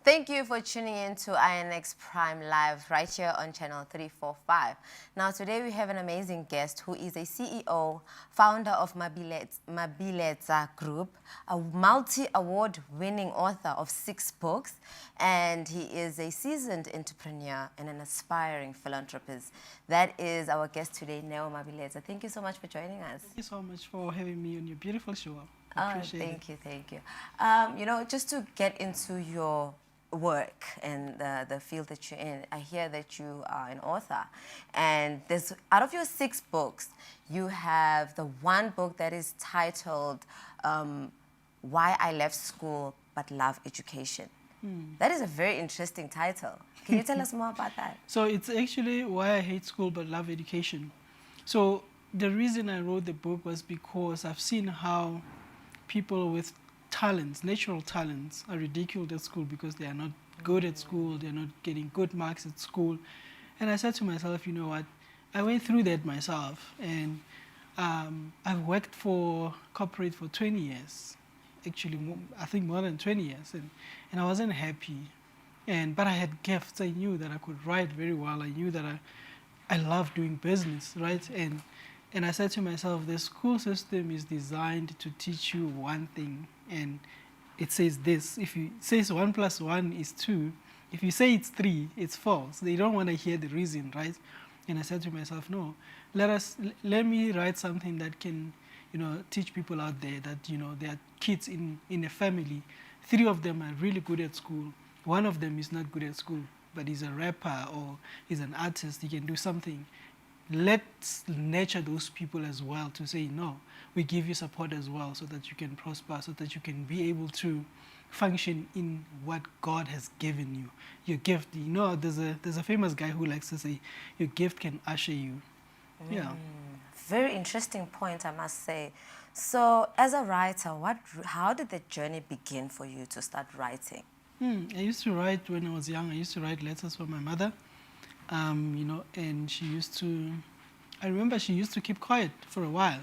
Thank you for tuning in to INX Prime Live right here on channel 345. Now, today we have an amazing guest who is a CEO, founder of Mabiletsa Group, a multi-award winning author of 6 books, and he is a seasoned entrepreneur and an aspiring philanthropist. That is our guest today, Neo Mabiletsa. Thank you so much for joining us. Thank you so much for having me on your beautiful show. Oh, Appreciate it. thank you. Just to get into your work and the field that you're in, I hear that you are an author, and there's out of your 6 books, you have the one book that is titled "Why I Left School But Love Education." That is a very interesting title. Can you tell us more about that? So it's actually Why I Hate School But Love Education. So the reason I wrote the book was because I've seen how people with talents, natural talents, are ridiculed at school because they are not good at school, they're not getting good marks at school. And I said to myself, you know what, I went through that myself, and I've worked for corporate for 20 years, actually I think more than 20 years, and I wasn't happy. But I had gifts. I knew that I could write very well. I knew that I love doing business, right? And I said to myself, the school system is designed to teach you one thing, and it says this. If it says 1 + 1 is 2, if you say it's 3, it's false. They don't want to hear the reason, right? And I said to myself, no, let me write something that can, teach people out there that, there are kids in a family. 3 of them are really good at school. 1 of them is not good at school, but he's a rapper or he's an artist. He can do something. Let's nurture those people as well, to say, no, we give you support as well so that you can prosper, so that you can be able to function in what God has given you. Your gift, there's a famous guy who likes to say, your gift can usher you. Yeah. Very interesting point, I must say. So, as a writer, how did the journey begin for you to start writing? I used to write when I was young. I used to write letters for my mother. And I remember she used to keep quiet for a while.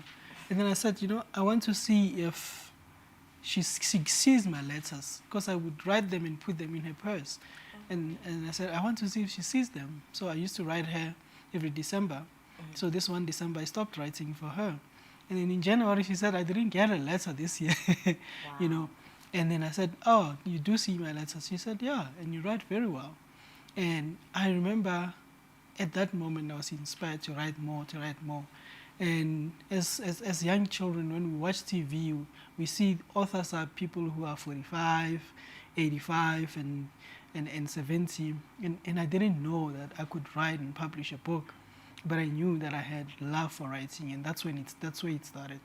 And then I said, I want to see if she sees my letters, because I would write them and put them in her purse. And I said, I want to see if she sees them. So I used to write her every December. So this one December, I stopped writing for her. And then in January, she said, I didn't get a letter this year, Wow. And then I said, oh, you do see my letters? She said, yeah, and you write very well. And I remember at that moment I was inspired to write more, And as young children, when we watch TV, we see authors are people who are 45, 85, and 70. And I didn't know that I could write and publish a book, but I knew that I had love for writing, and that's where it started.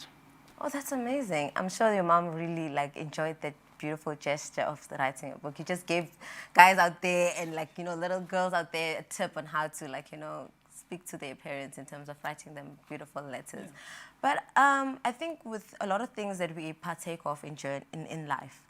Oh, that's amazing. I'm sure your mom really enjoyed that beautiful gesture of writing a book. You just gave guys out there and little girls out there a tip on how to speak to their parents in terms of writing them beautiful letters. Yeah. But I think with a lot of things that we partake of in life,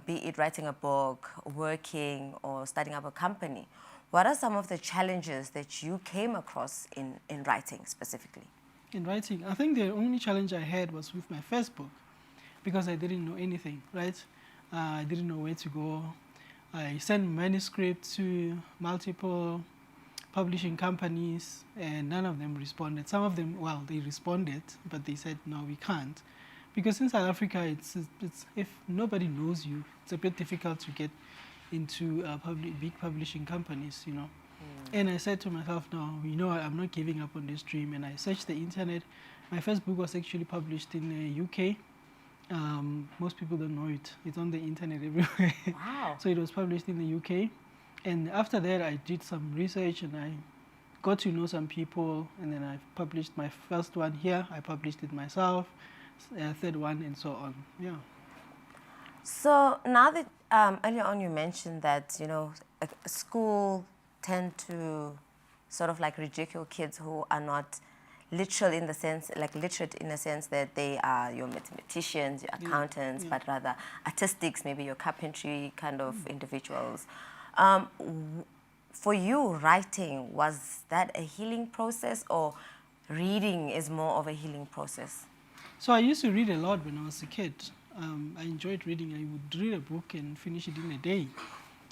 be it writing a book, working, or starting up a company, what are some of the challenges that you came across in writing specifically? In writing, I think the only challenge I had was with my first book, because I didn't know anything, right? I didn't know where to go. I sent manuscripts to multiple publishing companies, and none of them responded. Some of them, well, they responded, but they said, no, we can't. Because in South Africa, it's if nobody knows you, it's a bit difficult to get into big publishing companies, And I said to myself, no, I'm not giving up on this dream. And I searched the internet. My first book was actually published in the UK. Most people don't know it. It's on the internet everywhere. Wow. So it was published in the UK. And after that, I did some research and I got to know some people. And then I published my first one here. I published it myself, third one, and so on. Yeah. So now that earlier on you mentioned that, school tend to sort of ridicule kids who are not literate in the sense that they are your mathematicians, your accountants, but rather artistics, maybe your carpentry kind of individuals. For you, writing, was that a healing process, or reading is more of a healing process? So I used to read a lot when I was a kid. I enjoyed reading. I would read a book and finish it in a day.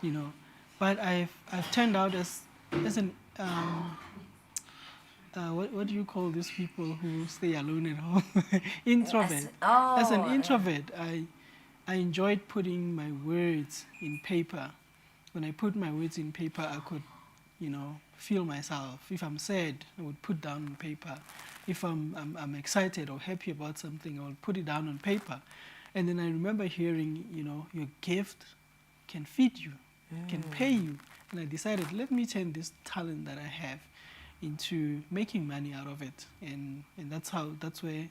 you know. But I've turned out as an what do you call these people who stay alone at home? Introvert. As an Oh, yeah. introvert, I enjoyed putting my words in paper. When I put my words in paper, I could, feel myself. If I'm sad, I would put down on paper. If I'm excited or happy about something, I would put it down on paper. And then I remember hearing, your gift can feed you, can pay you. And I decided, let me turn this talent that I have into making money out of it. And that's where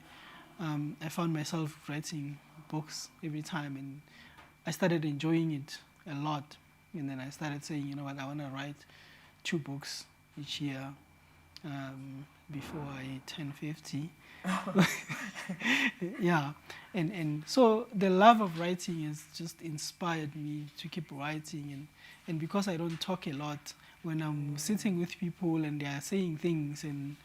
I found myself writing books every time. And I started enjoying it a lot. And then I started saying, you know what, I want to write 2 books each year before I turn 50. Yeah, and so the love of writing has just inspired me to keep writing, and because I don't talk a lot, when I'm sitting with people and they are saying things, and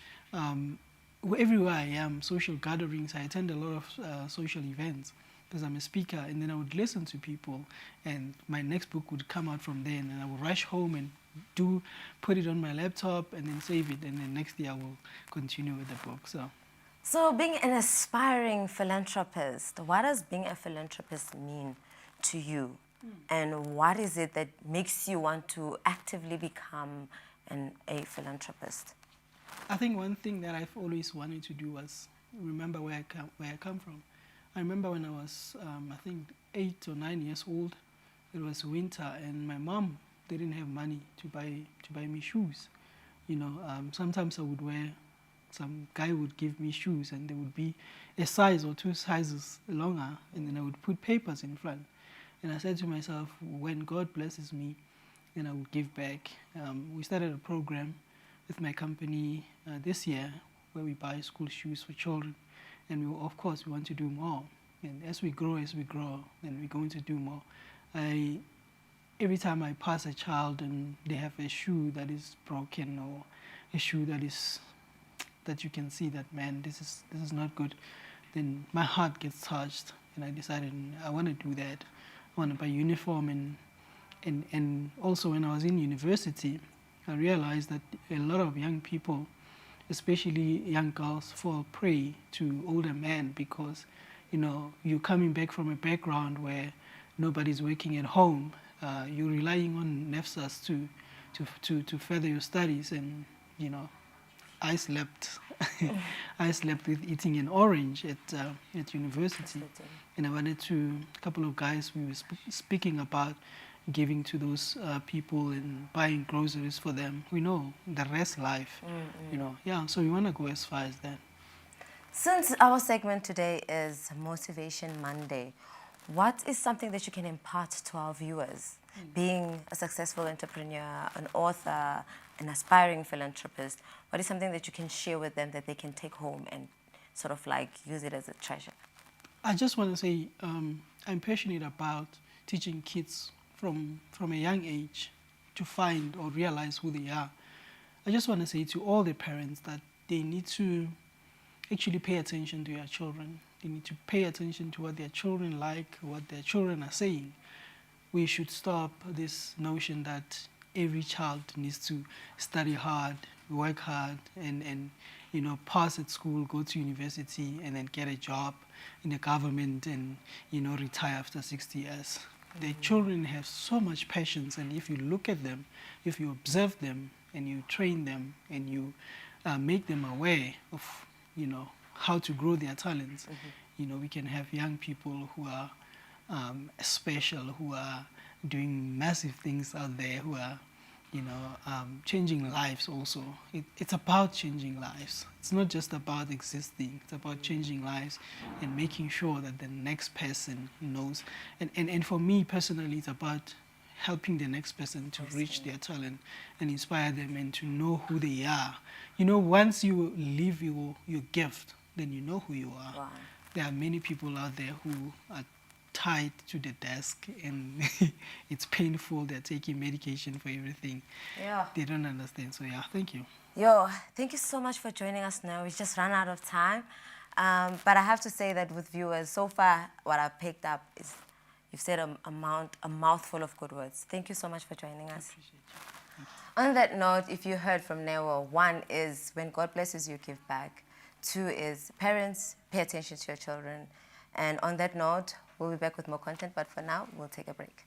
everywhere I am, social gatherings, I attend a lot of social events because I'm a speaker, and then I would listen to people, and my next book would come out from there, and then I would rush home and put it on my laptop and then save it, and then next day I will continue with the book. So being an aspiring philanthropist, what does being a philanthropist mean to you? And what is it that makes you want to actively become a philanthropist? I think one thing that I've always wanted to do was remember where I come from. I remember when I was, I think, 8 or 9 years old. It was winter, and my mom didn't have money to buy me shoes. Sometimes I would wear. Some guy would give me shoes, and they would be a size or 2 sizes longer, and then I would put papers in front. And I said to myself, when God blesses me, then I would give back. We started a program with my company this year where we buy school shoes for children, and of course we want to do more. And as we grow, then we're going to do more. Every time I pass a child and they have a shoe that is broken, or a shoe that you can see that, man, this is not good, then my heart gets touched, and I decided I want to do that. I want to buy uniform, and also when I was in university, I realized that a lot of young people, especially young girls, fall prey to older men because, you're coming back from a background where nobody's working at home. You're relying on NEFSAs to further your studies, and, I slept. I slept with eating an orange at university, and I wanted to. A couple of guys, we were speaking about giving to those people and buying groceries for them. We know the rest life, Yeah, so we want to go as far as that. Since our segment today is Motivation Monday, what is something that you can impart to our viewers? Being a successful entrepreneur, an author, an aspiring philanthropist, what is something that you can share with them that they can take home and sort of like use it as a treasure? I just want to say I'm passionate about teaching kids from a young age to find or realize who they are. I just want to say to all the parents that they need to actually pay attention to their children. They need to pay attention to what their children like, what their children are saying. We should stop this notion that every child needs to study hard, work hard, and pass at school, go to university, and then get a job in the government and, retire after 60 years. The children have so much patience, and if you look at them, if you observe them, and you train them, and you make them aware of, how to grow their talents, we can have young people who are special, who are doing massive things out there, who are, changing lives also. It's about changing lives. It's not just about existing. It's about changing lives and making sure that the next person knows. And for me personally, it's about helping the next person to reach their talent and inspire them and to know who they are. Once you live your gift, then you know who you are. Wow. There are many people out there who are tied to the desk, and it's painful. They're taking medication for everything. Yeah. They don't understand. So yeah, thank you. Yo, thank you so much for joining us now. We just ran out of time. But I have to say that with viewers, so far what I've picked up is You've said a mouthful of good words. Thank you so much for joining us. Appreciate you. On that note, if you heard from Newo, one is when God blesses you, give back. Two is parents, pay attention to your children. And on that note, we'll be back with more content, but for now, we'll take a break.